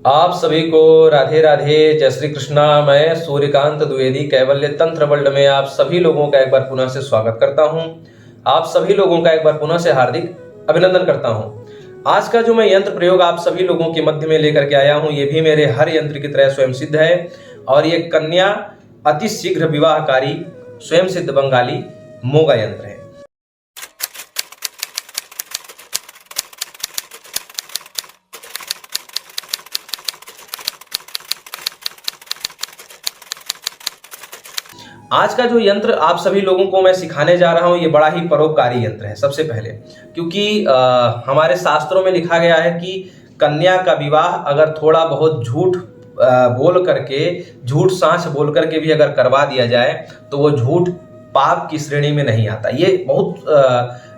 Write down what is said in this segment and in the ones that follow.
आप सभी को राधे राधे, जय श्री कृष्णा। मैं सूर्यकांत द्विवेदी कैवल्य तंत्र वर्ल्ड में आप सभी लोगों का एक बार पुनः से स्वागत करता हूं। आप सभी लोगों का एक बार पुनः से हार्दिक अभिनंदन करता हूं। आज का जो मैं यंत्र प्रयोग आप सभी लोगों के मध्य में लेकर के आया हूं, ये भी मेरे हर यंत्र की तरह स्वयं सिद्ध है और ये कन्या अति शीघ्र विवाहकारी स्वयं सिद्ध बंगाली मोगा यंत्र है। आज का जो यंत्र आप सभी लोगों को मैं सिखाने जा रहा हूं, ये बड़ा ही परोपकारी यंत्र है। सबसे पहले क्योंकि हमारे शास्त्रों में लिखा गया है कि कन्या का विवाह अगर थोड़ा बहुत झूठ बोल करके, झूठ सांच बोल करके भी अगर करवा दिया जाए तो वो झूठ पाप की श्रेणी में नहीं आता। ये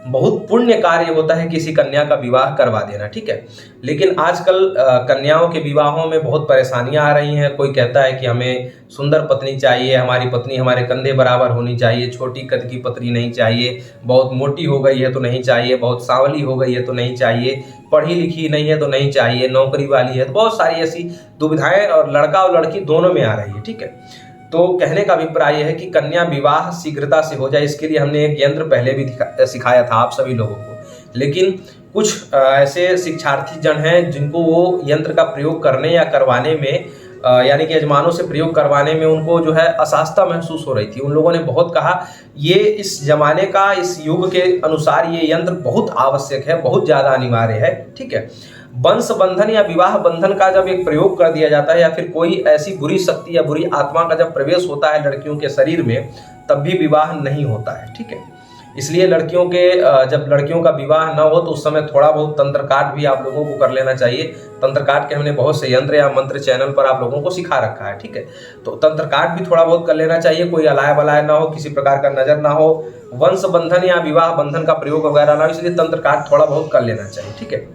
बहुत पुण्य कार्य होता है किसी कन्या का विवाह करवा देना, ठीक है। लेकिन आजकल कन्याओं के विवाहों में बहुत परेशानियां आ रही हैं। कोई कहता है कि हमें सुंदर पत्नी चाहिए, हमारी पत्नी हमारे कंधे बराबर होनी चाहिए, छोटी कद की पत्नी नहीं चाहिए, बहुत मोटी हो गई है तो नहीं चाहिए, बहुत सांवली हो गई है तो नहीं चाहिए, पढ़ी लिखी नहीं है तो नहीं चाहिए, नौकरी वाली है तो बहुत सारी ऐसी दुविधाएं और लड़का और लड़की दोनों में आ रही है, ठीक है। तो कहने का अभिप्राय है कि कन्या विवाह शीघ्रता से हो जाए, इसके लिए हमने एक यंत्र पहले भी सिखाया था आप सभी लोगों को। लेकिन कुछ ऐसे शिक्षार्थी जन हैं जिनको वो यंत्र का प्रयोग करने या करवाने में यानी कि यजमानों से प्रयोग करवाने में उनको जो है असहजता महसूस हो रही थी। उन लोगों ने बहुत कहा ये इस जमाने का, इस युग के अनुसार ये यंत्र बहुत आवश्यक है, बहुत ज़्यादा अनिवार्य है, ठीक है। वंश बंधन या विवाह बंधन का जब एक प्रयोग कर दिया जाता है या फिर कोई ऐसी बुरी शक्ति या बुरी आत्मा का जब प्रवेश होता है लड़कियों के शरीर में, तब भी विवाह नहीं होता है, ठीक है। इसलिए लड़कियों के जब लड़कियों का विवाह न हो तो उस समय थोड़ा बहुत तंत्र काट भी आप लोगों को कर लेना चाहिए। तंत्र काट के हमने बहुत से यंत्र या मंत्र चैनल पर आप लोगों को सिखा रखा है, ठीक है। तो तंत्र काट भी थोड़ा बहुत कर लेना चाहिए, कोई अलाय बलाय ना हो, किसी प्रकार का नजर ना हो, वंश बंधन या विवाह बंधन का प्रयोग वगैरह ना हो, इसलिए तंत्र काट थोड़ा बहुत कर लेना चाहिए, ठीक है।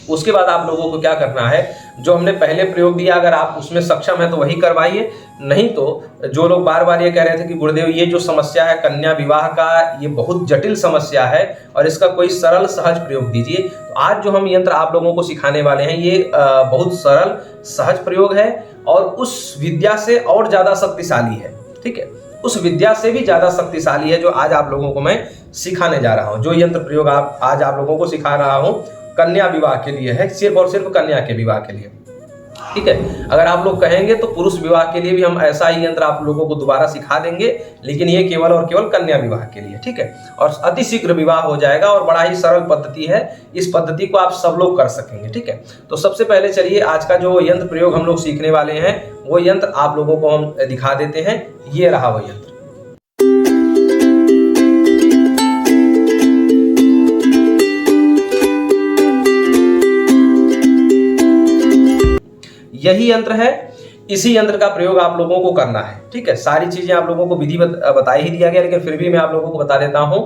उसके बाद आप लोगों को क्या करना है, जो हमने पहले प्रयोग दिया अगर आप उसमें सक्षम है तो वही करवाइए। नहीं तो जो लोग बार बार ये कह रहे थे कि गुरुदेव ये जो समस्या है कन्या विवाह का, ये बहुत जटिल समस्या है और इसका कोई सरल सहज प्रयोग दीजिए, तो आज जो हम यंत्र आप लोगों को सिखाने वाले हैं ये बहुत सरल सहज प्रयोग है और उस विद्या से और ज्यादा शक्तिशाली है, ठीक है। उस विद्या से भी ज्यादा शक्तिशाली है जो आज आप लोगों को मैं सिखाने जा रहा हूं। जो यंत्र प्रयोग आज आप लोगों को सिखा रहा हूं कन्या विवाह के लिए है, सिर्फ और सिर्फ कन्या के विवाह के लिए, ठीक है। अगर आप लोग कहेंगे तो पुरुष विवाह के लिए भी हम ऐसा ही यंत्र आप लोगों को दोबारा सिखा देंगे, लेकिन ये केवल और केवल कन्या विवाह के लिए, ठीक है। और अति शीघ्र विवाह हो जाएगा और बड़ा ही सरल पद्धति है, इस पद्धति को आप सब लोग कर सकेंगे, ठीक है। तो सबसे पहले चलिए आज का जो यंत्र प्रयोग हम लोग सीखने वाले हैं वो यंत्र आप लोगों को हम दिखा देते हैं। ये रहा वो यंत्र। यही यंत्र है, इसी यंत्र का प्रयोग आप लोगों को करना है, ठीक है। सारी चीजें आप लोगों को विधि बताई ही दिया गया, लेकिन फिर भी मैं आप लोगों को बता देता हूं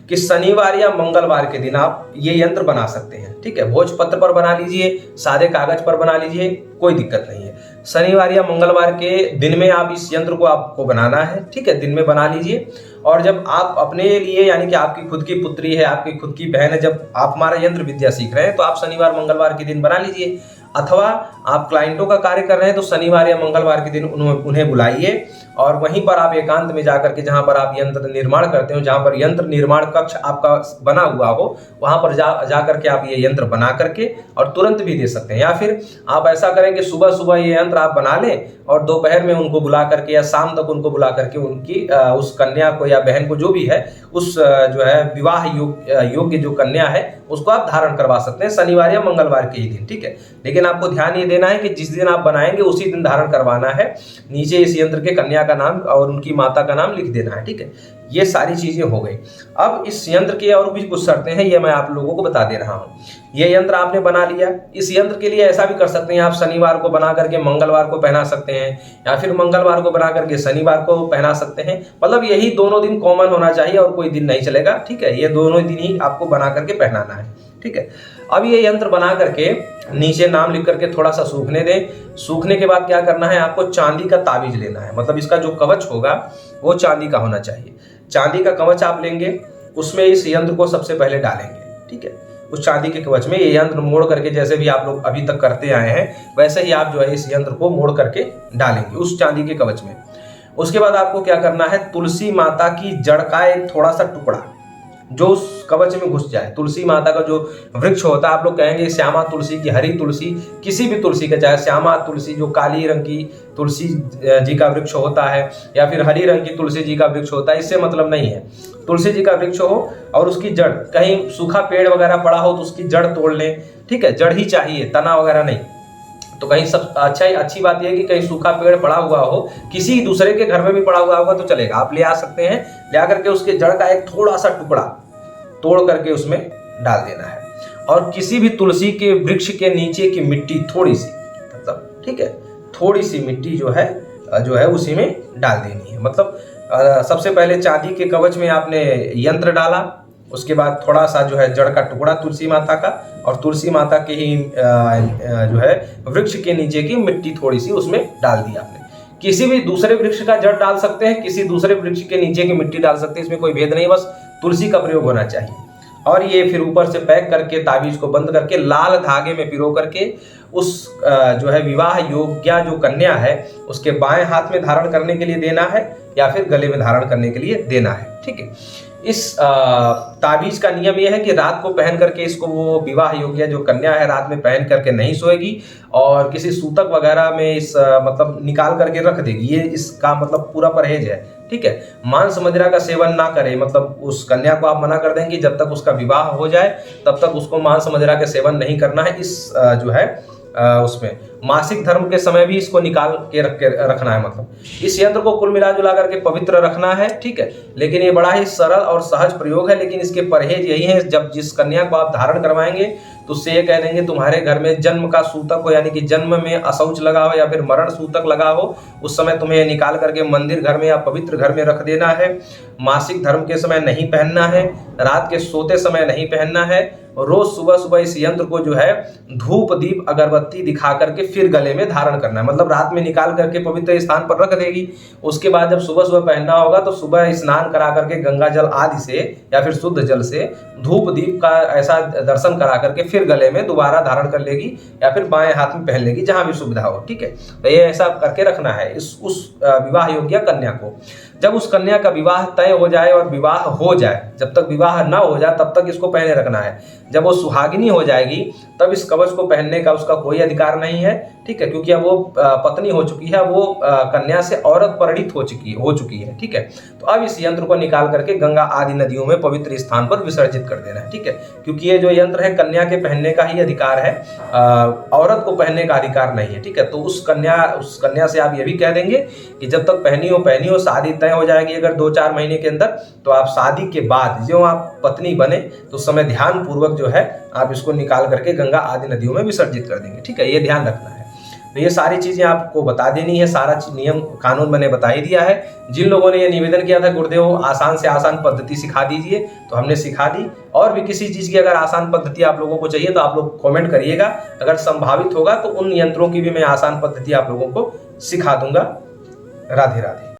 कि शनिवार या मंगलवार के दिन आप ये यंत्र बना सकते हैं, ठीक है। भोजपत्र पर बना लीजिए, सादे कागज पर बना लीजिए, कोई दिक्कत नहीं है। शनिवार या मंगलवार के दिन में आप इस यंत्र को आपको बनाना है, ठीक है। दिन में बना लीजिए और जब आप अपने लिए यानी कि आपकी खुद की पुत्री है, आपकी खुद की बहन है, जब आप हमारा यंत्र विद्या सीख रहे हैं तो आप शनिवार मंगलवार के दिन बना लीजिए। अथवा आप क्लाइंटों का कार्य कर रहे हैं तो शनिवार या मंगलवार के दिन उन्हें बुलाइए और वहीं पर आप एकांत में जाकर के, जहां पर आप यंत्र निर्माण करते हो, जहां पर यंत्र निर्माण कक्ष आपका बना हुआ हो, वहां पर जा करके आप ये यंत्र बना करके और तुरंत भी दे सकते हैं। या फिर आप ऐसा करें कि सुबह सुबह ये यंत्र आप बना लें और दोपहर में उनको बुला करके या शाम तक उनको बुला करके उनकी उस कन्या को या बहन को जो भी है उस जो है विवाह योग्य जो कन्या है उसको आप धारण करवा सकते हैं शनिवार या मंगलवार के ही दिन, ठीक है। लेकिन आपको ध्यान ये देना है कि जिस दिन आप बनाएंगे उसी दिन धारण करवाना है। नीचे इस यंत्र के कन्या का नाम और उनकी माता का नाम लिख देना है, ठीक है। ये सारी चीजें हो गई। अब इस यंत्र के और भी कुछ शर्तें हैं, ये मैं आप लोगों को बता दे रहा हूँ। ये यंत्र आपने बना लिया, इस यंत्र के लिए ऐसा भी कर सकते हैं आप शनिवार को बना करके मंगलवार को पहना सकते हैं या फिर मंगलवार को बना करके शनिवार को पहना सकते हैं। मतलब यही दोनों दिन कॉमन होना चाहिए और कोई दिन नहीं चलेगा, ठीक है। ये दोनों दिन ही आपको बना करके पहनाना है, ठीक है। अब ये यंत्र बना करके नीचे नाम लिख करके थोड़ा सा सूखने दें। सूखने के बाद क्या करना है, आपको चांदी का ताबीज लेना है, मतलब इसका जो कवच होगा वो चांदी का होना चाहिए। चांदी का कवच आप लेंगे, उसमें इस यंत्र को सबसे पहले डालेंगे, ठीक है। उस चांदी के कवच में ये यंत्र मोड़ करके, जैसे भी आप लोग अभी तक करते आए हैं वैसे ही आप जो है इस यंत्र को मोड़ करके डालेंगे उस चांदी के कवच में। उसके बाद आपको क्या करना है, तुलसी माता की जड़ का एक थोड़ा सा टुकड़ा जो उस कवच में घुस जाए। तुलसी माता का जो वृक्ष होता है, आप लोग कहेंगे श्यामा तुलसी की, हरी तुलसी, किसी भी तुलसी का, चाहे श्यामा तुलसी जो काली रंग की तुलसी जी का वृक्ष होता है या फिर हरी रंग की तुलसी जी का वृक्ष होता है, इससे मतलब नहीं है। तुलसी जी का वृक्ष हो और उसकी जड़, कहीं सूखा पेड़ वगैरह पड़ा हो तो उसकी जड़ तोड़ लें, ठीक है, जड़ ही चाहिए, तना वगैरह नहीं। तो कहीं सब अच्छी बात यह है कि कहीं सूखा पेड़ पड़ा हुआ हो, किसी दूसरे के घर में भी पड़ा हुआ होगा तो चलेगा, आप ले आ सकते हैं। ले आकर के उसके जड़ का एक थोड़ा सा टुकड़ा तोड़ करके उसमें डाल देना है। और किसी भी तुलसी के वृक्ष के नीचे की मिट्टी थोड़ी सी, मतलब ठीक है, थोड़ी सी मिट्टी जो है उसी में डाल देनी है। मतलब सबसे पहले चांदी के कवच में आपने यंत्र डाला, उसके बाद थोड़ा सा जो है जड़ का टुकड़ा तुलसी माता का, और तुलसी माता के ही जो है वृक्ष के नीचे की मिट्टी थोड़ी सी उसमें डाल दी आपने। किसी भी दूसरे वृक्ष का जड़ डाल सकते हैं, किसी दूसरे वृक्ष के नीचे की मिट्टी डाल सकते हैं, इसमें कोई भेद नहीं, बस तुलसी का प्रयोग होना चाहिए। और ये फिर ऊपर से पैक करके ताबीज को बंद करके लाल धागे में पिरो करके उस जो है विवाह योग्य जो कन्या है उसके बाएं हाथ में धारण करने के लिए देना है या फिर गले में धारण करने के लिए देना है, ठीक है। इस ताबीज का नियम यह है कि रात को पहन करके इसको वो विवाह योग्य जो कन्या है रात में पहन करके नहीं सोएगी और किसी सूतक वगैरह में इस मतलब निकाल करके रख देगी। ये इसका मतलब पूरा परहेज है, ठीक है। मांस मदिरा का सेवन ना करे, मतलब उस कन्या को आप मना कर देंगे कि जब तक उसका विवाह हो जाए तब तक उसको मांस मदिरा के सेवन नहीं करना है। इस जो है उसमें मासिक धर्म के समय भी इसको निकाल के रखना है, मतलब इस यंत्र को कुल मिला जुला करके पवित्र रखना है, ठीक है। लेकिन ये बड़ा ही सरल और सहज प्रयोग है, लेकिन इसके परहेज यही है, जब जिस कन्या को आप धारण करवाएंगे तो उससे ये कह देंगे तुम्हारे घर में जन्म का सूतक हो, यानी कि जन्म में अशौच लगा हो या फिर मरण सूतक लगा हो, उस समय तुम्हें निकाल करके मंदिर घर में या पवित्र घर में रख देना है। मासिक धर्म के समय नहीं पहनना है, रात के सोते समय नहीं पहनना है। रोज सुबह सुबह इस यंत्र को जो है धूप दीप अगरबत्ती दिखा करके फिर गले में धारण करना है। मतलब रात में निकाल करके पवित्र स्थान पर रख देगी, उसके बाद जब सुबह सुबह पहनना होगा तो सुबह स्नान करा करके गंगा जल आदि से या फिर शुद्ध जल से धूप दीप का ऐसा दर्शन करा करके फिर गले में दोबारा धारण कर लेगी या फिर बाएं हाथ में पहन लेगी, जहां भी सुविधा हो, ठीक है। तो ये ऐसा करके रखना है उस विवाह योग्य कन्या को। जब उस कन्या का विवाह तय हो जाए और विवाह हो जाए, जब तक विवाह ना हो जाए तब तक इसको पहने रखना है। जब वो सुहागिनी हो जाएगी तब इस कवच को पहनने का उसका कोई अधिकार नहीं है, ठीक है, क्योंकि अब वो पत्नी हो चुकी है, वो कन्या से औरत परिणीत हो चुकी है, ठीक है। तो अब इस यंत्र को निकाल करके गंगा आदि नदियों में पवित्र स्थान पर विसर्जित कर देना है, ठीक है। क्योंकि ये जो यंत्र है कन्या के पहनने का ही अधिकार है, औरत को पहनने का अधिकार नहीं है, ठीक है। तो उस कन्या से आप ये भी कह देंगे कि जब तक पहनी हो, शादी तय हो जाएगी अगर 2-4 महीने के अंदर, तो आप शादी के बाद जो आप पत्नी बने तो उस समय ध्यान पूर्वक जो है आप इसको निकाल करके गंगा आदि नदियों में विसर्जित कर देंगे, ठीक है। ये ध्यान रखना है। तो ये सारी चीजें आपको बता देनी है, सारा नियम कानून मैंने बता ही दिया है। जिन लोगों ने ये निवेदन किया था गुरुदेव आसान से आसान पद्धति सिखा दीजिए, तो हमने सिखा दी। और भी किसी चीज की अगर आसान पद्धति आप लोगों को चाहिए तो आप लोग कमेंट करिएगा, अगर संभावित होगा तो उन यंत्रों की भी मैं आसान पद्धति आप लोगों को सिखा दूंगा। राधे राधे।